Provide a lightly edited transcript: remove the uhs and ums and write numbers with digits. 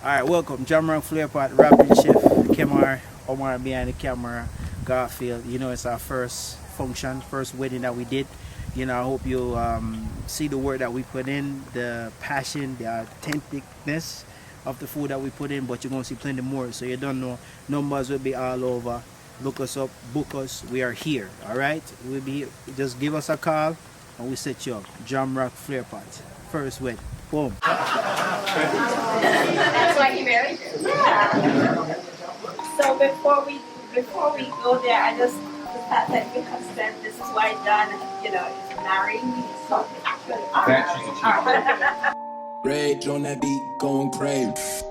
Alright, welcome. Jamaican Flair Pot, Rapping Chef, Kemar, Omar behind the camera, Garfield. You know, it's our first function, first wedding that we did. You know, I hope you see the work that we put in, the passion, the authenticness of the food that we put in, but you're going to see plenty more. So you don't know, numbers will be all over. Look us up, book us. We are here, alright? We'll be here. Just give us a call and we set you up. Jamaican Flair Pot, first wedding. Boom. That's why he married you? Yeah. So before we go there, I just the fact that you have said this is why John, is marrying me. So actually, Rage on that beat, going crazy.